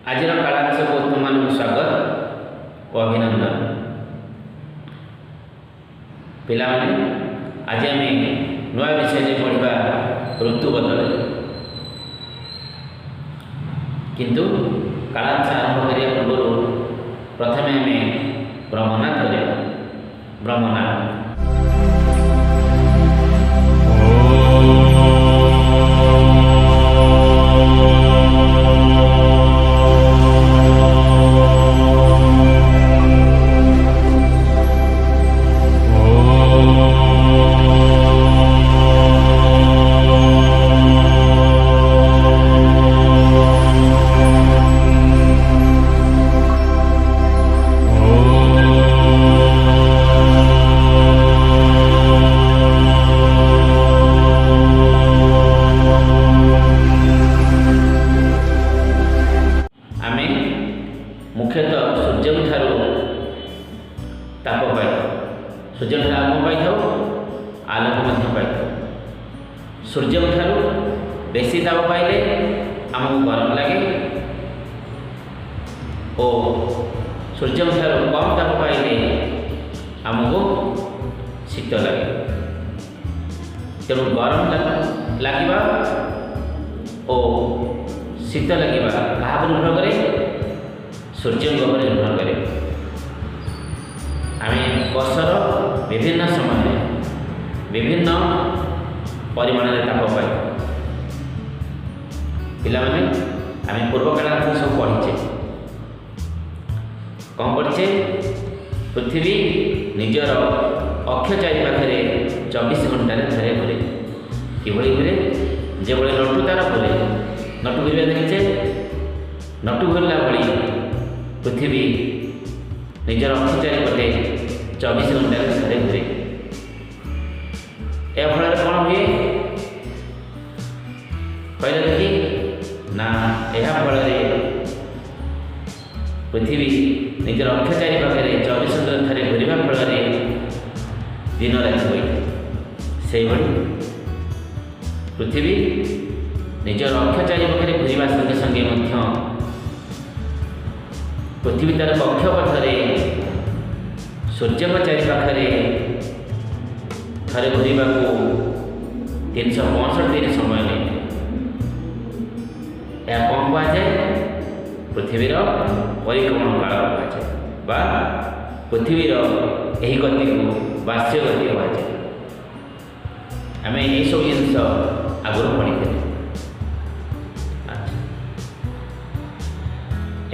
आज कालांशको तुम स्वागत और अभिनंदन। पिला आज आम नुआ विषय पढ़ा ऋतु बदल किंतु कालांश आरंभ करने पूर्व प्रथम आम ब्रह्मनाथ करवा। ब्रह्मनाथ मुख्यतः सूर्य ठार ताप पाई सूर्य आलोक पाई आलोक पाई सूर्य ठार बेसी ताप पाइले आमको गरम लगे और सूर्य ठार कम ताप पाइले आमको शीत लगे। तेणु गरम लगे और शीत लगे क्या निर्भर करे सूर्य निर्भर करे। आम वर्षर विभिन्न समय विभिन्न परिमाण ताप पाई पिलाने आम पूर्व काल सब पढ़ीचे कौन पढ़ीचे पृथ्वी निजर अक्ष चारि पाखे 24 घंटे थे घुरे कि घुरे जो नटु तार घुरे नटु घुरवा देखीचे नटु घुरला भाई पृथ्वी निजर अक्ष चारिपटे 24 घंटे थे घुरे। या फल कौन हुए कहले देखी ना यह फल पृथ्वी निजर अक्ष चारिपाखे 24 घंटे थे घुरवा फल दिन राति होई से पृथ्वी निजर अक्ष चारिपाखे घुरवा संगे संगे पृथ्वी तार कक्षपथरे सूर्य चारिपाखे थे घुरवा 365 दिन समय नहीं यह कौन कहुए पृथ्वीर परिक्रमण काल कहुए पृथ्वीर यही गति को बाह्य गति कहुए। आम ये सब जिन आगुरी पढ़ी थे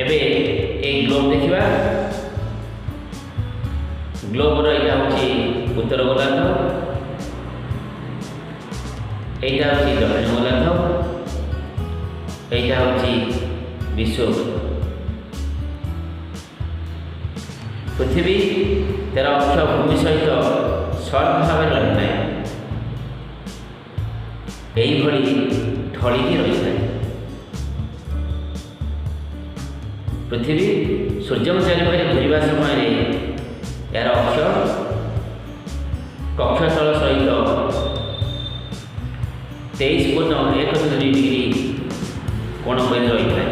एबे एक ग्लोब देखा ग्लोबर यहाँ हूँ उत्तर गोलार्ध यहाँ हूँ दक्षिण गोलार्ध यहाँ हूँ विश्व। पृथ्वी तेर अक्ष भूमि सहित सर्ट भाव रही ना यही ढलिकी रही है। पृथ्वी सूर्य चारिपाखे घुरवा समय यार अक्ष कक्षस्थल सहित 23.1 डिग्री कोण कर रही है।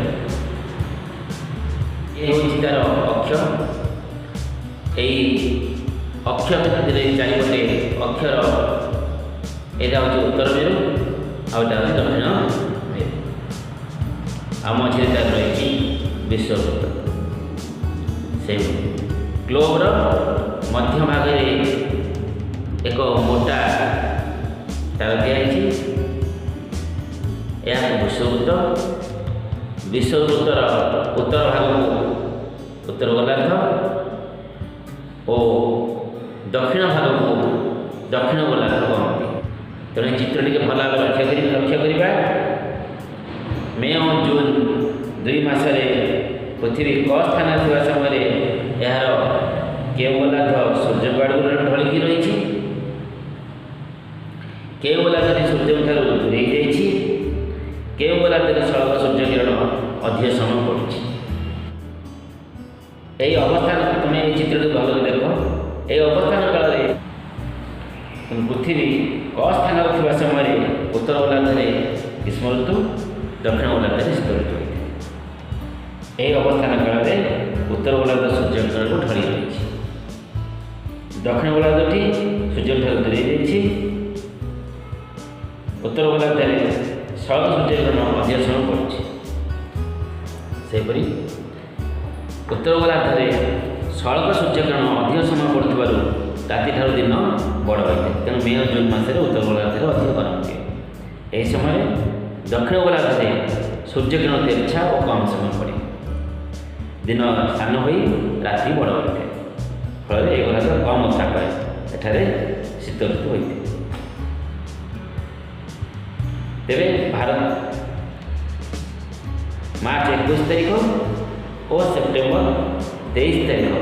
ये हूँ तार अक्ष यही अक्ष चारिपटे अक्षर यहाँ हूँ उत्तर मेरु आटा हूँ दक्षिण मेरु आ मझे तार रही विश्ववृत्त। से ग्लोबर मध्य भाग एक मोटा तार दिखाई यह विश्ववृत्त। विश्ववृत्तर उत्तर भाग को उत्तर गोलार्ध और दक्षिण भाग को दक्षिण गोलार्ध कहते। तेणु चित्र टी भल भाव लक्ष्य करवा मे और जून 2 मासरे पृथ्वी क स्थान थी समय यार के गोलार्ध सूर्य आड़ ढलिकी रही के गोलार्ध सूर्य ठार दूरे के गोलार्ध सड़क सूर्य किरण अधिक समय पड़ी। यही अवस्थान तुम्हें चित्र भल देख ये अवस्थान काल पृथ्वी क स्थान थी समय उत्तर गोलार्ध ग्रीष्म ऋतु दक्षिण गोलार्ध शीत ऋतु होता है। ଏହି ଅବସ୍ଥାନ କାଳରେ ଉତ୍ତର ଗୋଲାର୍ଦ୍ଧ ସୂର୍ଯ୍ୟଙ୍କରକୁ ଢଳି ରହିଛି। ଦକ୍ଷିଣ ଗୋଲାର୍ଦ୍ଧଟି ସୂର୍ଯ୍ୟଠାରୁ ଦୂରେଇ ଯାଇଛି। ଉତ୍ତର ଗୋଲାର୍ଦ୍ଧରେ ଶରତ ସୂର୍ଯ୍ୟଗ୍ରହଣ ଅଧିକ ସମୟ ପଡ଼ୁଛି। ସେହିପରି ଉତ୍ତର ଗୋଲାର୍ଦ୍ଧରେ ଶରତ ସୂର୍ଯ୍ୟଗ୍ରହଣ ଅଧିକ ସମୟ ପଡ଼ୁଥିବାରୁ ରାତିଠାରୁ ଦିନ ବଡ଼ ହୋଇଥାଏ। ତେଣୁ ମେ ଓ ଜୁନ୍ ମାସରେ ଉତ୍ତର ଗୋଲାର୍ଦ୍ଧରେ ଅଧିକ ଗରମ ହୁଏ। ଏହି ସମୟରେ ଦକ୍ଷିଣ ଗୋଲାର୍ଦ୍ଧରେ ସୂର୍ଯ୍ୟଗ୍ରହଣ ତେରଛା ଓ କମ୍ ସମୟ ପଡ଼େ। ଦିନ ସାନ ହୋଇ ରାତି ବଡ଼ ହୋଇଥାଏ। ଫଳରେ ଏ ଗୋଲାର୍ଦ୍ଧ କମ୍ ଉତ୍ତାପ ପାଏ। ଏଠାରେ ଶୀତ ଋତୁ ହୋଇଥାଏ। ତେବେ ଭାରତ ମାର୍ଚ୍ଚ 21 ତାରିଖ ଓ ସେପ୍ଟେମ୍ବର 23 ତାରିଖ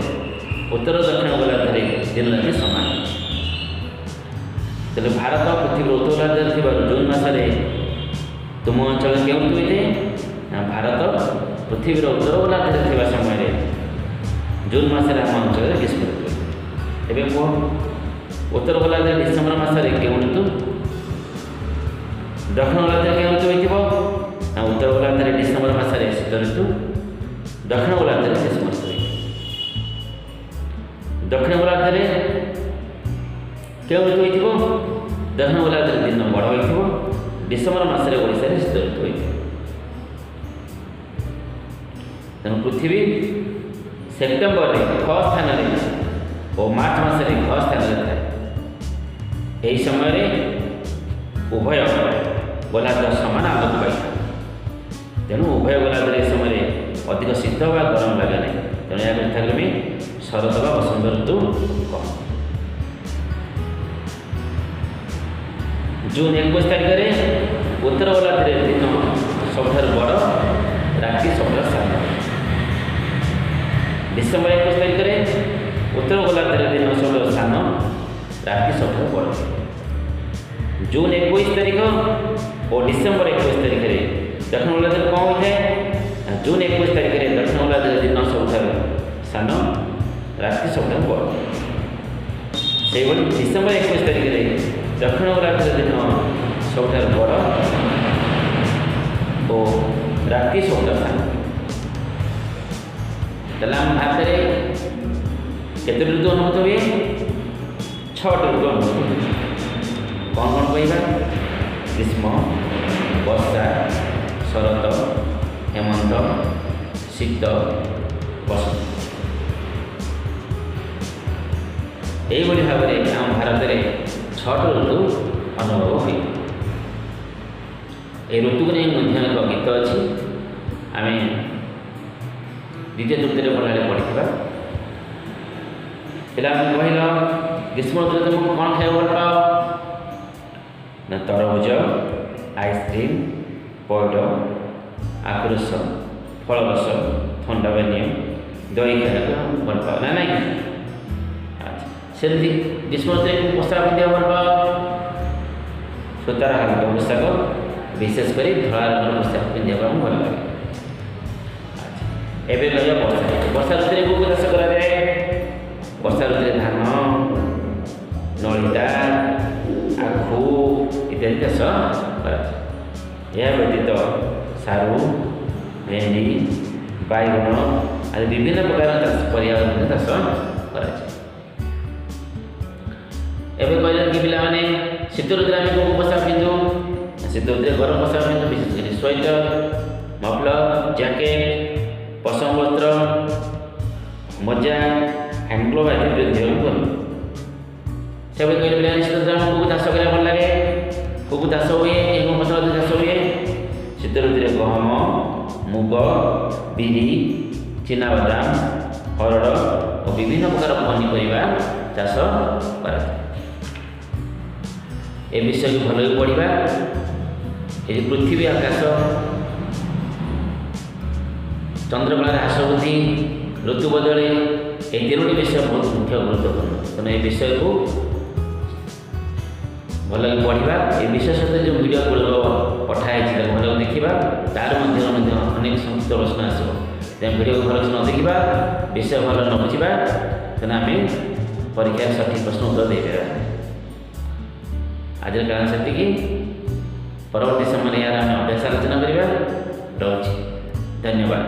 ଉତ୍ତର ଦକ୍ଷିଣ ଗୋଲାର୍ଦ୍ଧରେ ଦିନ ରାତି ସମାନ। ତେବେ ଭାରତ ପୃଥିବୀର ଉତ୍ତର ଗୋଲାର୍ଦ୍ଧରେ ଥିବାରୁ ଜୁନ୍ ମାସରେ ତୁମ ଅଞ୍ଚଳ କେଉଁଠି ହୋଇଥାଏ? ନା ଭାରତ ପୃଥିବୀର ଉତ୍ତର ଗୋଲାର୍ଦ୍ଧରେ ଥିବା ସମୟରେ ଜୁନ୍ ମାସରେ ଆମ ଅଞ୍ଚଳରେ ଗ୍ରୀଷ୍ମ ଋତୁ ହୋଇଥାଏ। ଏବେ କୁହ, ଉତ୍ତର ଗୋଲାର୍ଦ୍ଧରେ ଡିସେମ୍ବର ମାସରେ କେଉଁ ଋତୁ? ଦକ୍ଷିଣ ଗୋଲାର୍ଦ୍ଧରେ କେଉଁ ଋତୁ ହୋଇଥିବ? ନା ଉତ୍ତର ଗୋଲାର୍ଦ୍ଧରେ ଡିସେମ୍ବର ମାସରେ ଶୀତ ଋତୁ, ଦକ୍ଷିଣ ଗୋଲାର୍ଦ୍ଧରେ ଗ୍ରୀଷ୍ମ ଋତୁ ହୋଇଥାଏ। ଦକ୍ଷିଣ ଗୋଲାର୍ଦ୍ଧରେ କେଉଁ ଋତୁ ହୋଇଥିବ? ଦକ୍ଷିଣ ଗୋଲାର୍ଦ୍ଧରେ ଦିନ ବଡ଼ ହୋଇଥିବ। ଡିସେମ୍ବର ମାସରେ ଓଡ଼ିଶାରେ ଶୀତ ଋତୁ ହୋଇଥାଏ। ତେଣୁ ପୃଥିବୀ ସେପ୍ଟେମ୍ବରରେ ଖ ସ୍ଥାନରେ ଓ ମାର୍ଚ୍ଚ ମାସରେ ଘ ସ୍ଥାନରେ ଥାଏ। ଏହି ସମୟରେ ଉଭୟ ଗୋଲାର୍ଦ୍ଧ ସମାନ ଆଲୋକ ପାଇଥାଏ। ତେଣୁ ଉଭୟ ଗୋଲାର୍ଦ୍ଧରେ ଏ ସମୟରେ ଅଧିକ ଶୀତ ବା ଗରମ ଲାଗେ ନାହିଁ। ତେଣୁ ଏହାକୁ ଯଥାକ୍ରମେ ଶରତ ବା ବସନ୍ତ ଋତୁ କହ। ଜୁନ୍ 21 ତାରିଖରେ ଉତ୍ତର ଗୋଲାର୍ଦ୍ଧରେ ଦିନ ସବୁଠାରୁ ବଡ଼, ରାତି ସବୁଠାରୁ ସାନ। ଡିସେମ୍ବର 21 ତାରିଖରେ ଉତ୍ତର ଗୋଲାର୍ଦ୍ଧରେ ଦିନ ସବୁଠାରୁ ସାନ, ରାତି ସବୁଠାରୁ ବଡ଼। ଜୁନ୍ 21 ତାରିଖ ଓ ଡିସେମ୍ବର 21 ତାରିଖରେ ଦକ୍ଷିଣ ଗୋଲାର୍ଦ୍ଧରେ କ'ଣ ହୋଇଥାଏ? ଜୁନ୍ 21 ତାରିଖରେ ଦକ୍ଷିଣ ଗୋଲାର୍ଦ୍ଧରେ ଦିନ ସବୁଠାରୁ ସାନ, ରାତି ସବୁଠାରୁ ବଡ଼। ସେହିଭଳି ଡିସେମ୍ବର 21 ତାରିଖରେ ଦକ୍ଷିଣ ଗୋଲାର୍ଦ୍ଧରେ ଦିନ ସବୁଠାରୁ ବଡ଼ ଓ ରାତି ସବୁଠାରୁ ସାନ। ତାହେଲେ ଆମ ଭାରତରେ କେତେ ଋତୁ ଅନୁଭୂତ ହୁଏ? 6ଟି ଋତୁ ଅନୁଭୂତ ହୁଏ। କ'ଣ କ'ଣ କହିବା? ଗ୍ରୀଷ୍ମ, ବର୍ଷା, ଶରତ, ହେମନ୍ତ, ଶୀତ, ବସନ୍ତ। ଏହିଭଳି ଭାବରେ ଆମ ଭାରତରେ 6ଟି ଋତୁ ଅନୁଭବ ହୁଏ। ଏହି ଋତୁକୁ ନେଇ ମଧ୍ୟ ଏକ ଗୀତ ଅଛି। ଆମେ ଦ୍ୱିତୀୟ ତୃତୀୟରେ ପଢ଼ିଲା ପଢ଼ିଥିବା। ପିଲାମାନେ କହିଲ, ଗ୍ରୀଷ୍ମ ଋତୁରେ ତୁମକୁ କ'ଣ ଖାଇବାକୁ ଭଲ ପାଅ? ନା ତରଭୁଜ, ଆଇସ୍କ୍ରିମ୍, ପଇଡ଼, ଆଖୁ ରସ, ଫଳରସ, ଥଣ୍ଡା ପାନୀୟ, ଦହି ଖାଇବାକୁ ଭଲ ପାଅ ନା ନାହିଁ? ଆଚ୍ଛା, ସେମିତି ଗ୍ରୀଷ୍ମ ଋତୁରେ ପୋଷାକ ପିନ୍ଧିବାକୁ ଭଲ ପାଅ? ସୂତାର ହାଲକା ପୋଷାକ, ବିଶେଷ କରି ଧଳା ରଙ୍ଗର ପୋଷାକ ପିନ୍ଧିବାକୁ ଆମକୁ ଭଲ ଲାଗେ। ଆଚ୍ଛା, ଏବେ କହିବା ବର୍ଷା ଋତୁ। ବର୍ଷା ଋତୁରେ କେଉଁ ଚାଷ କରାଯାଏ? ବର୍ଷା ଋତୁରେ ଧାନ, ନଳିତା, ଆଖୁ ଇତ୍ୟାଦି ଚାଷ କରାଯାଏ। ଏହା ବ୍ୟତୀତ ସାରୁ, ଭେଣ୍ଡି, ବାଇଗଣ ଆଦି ବିଭିନ୍ନ ପ୍ରକାର ପରିବା ମଧ୍ୟ ଚାଷ କରାଯାଏ। ଏବେ କହିଲେ କି ପିଲାମାନେ, ଶୀତ ଋତୁରେ ଆମେ କେଉଁ ପୋଷାକ ପିନ୍ଧୁ? ଶୀତ ଋତୁରେ ଗରମ ପୋଷାକ ପିନ୍ଧୁ, ବିଶେଷ କରି ସ୍ୱେଟର, ମଫଲର, ଜ୍ୟାକେଟ୍, ପଶମ ବସ୍ତ୍ର, ମୋଜା, ହ୍ୟାଣ୍ଡଗ୍ଲୋଭ୍ ଆଦି ପିନ୍ଧିବାକୁ ଭଲ। ସେଭଳି କହିଲେ ପିଲାମାନେ, ଶୀତ ଋତୁରେ ଆମକୁ କେଉଁ ଚାଷ କରିବା ଭଲ ଲାଗେ? କେଉଁ ଚାଷ ହୁଏ? କେଉଁ ଫସଲ ଚାଷ ହୁଏ? ଶୀତ ଋତୁରେ ଗହମ, ମୁଗ, ବିରି, ଚିନାବାଦାମ, ହରଡ଼ ଓ ବିଭିନ୍ନ ପ୍ରକାର ପନିପରିବା ଚାଷ କରାଯାଏ। ଏ ବିଷୟକୁ ଭଲକି ପଢ଼ିବା। ଏ ପୃଥିବୀ, ଆକାଶ, ଚନ୍ଦ୍ରକଳାର ହ୍ରାସ ବୃଦ୍ଧି, ଋତୁ ବଦଳେ, ଏହି 3ଟି ବିଷୟ ବହୁତ ମୁଖ୍ୟ ଗୁରୁତ୍ୱପୂର୍ଣ୍ଣ। ତେଣୁ ଏ ବିଷୟକୁ ଭଲକି ପଢ଼ିବା। ଏ ବିଷୟ ସହିତ ଯେଉଁ ଭିଡ଼ିଓ ଗୁଡ଼ିକ ପଠା ହେଇଛି ତାକୁ ଭଲକି ଦେଖିବା। ତାର ମଧ୍ୟ ଅନେକ ସଂକ୍ଷିପ୍ତ ପ୍ରଶ୍ନ ଆସିବ। ତେଣୁ ଭିଡ଼ିଓକୁ ଭଲକି ନ ଦେଖିବା, ବିଷୟ ଭଲ ନ ବୁଝିବା, ତେଣୁ ଆମେ ପରୀକ୍ଷାରେ ସଠିକ୍ ପ୍ରଶ୍ନ ଉତ୍ତର ଦେଇପାରିବା। ଆଜିର କାରଣ ସେତିକି। ପରବର୍ତ୍ତୀ ସମୟରେ ଏହାର ଆମେ ଅଭ୍ୟାସ ଆଲୋଚନା କରିବା। ରହୁଛି। ଧନ୍ୟବାଦ।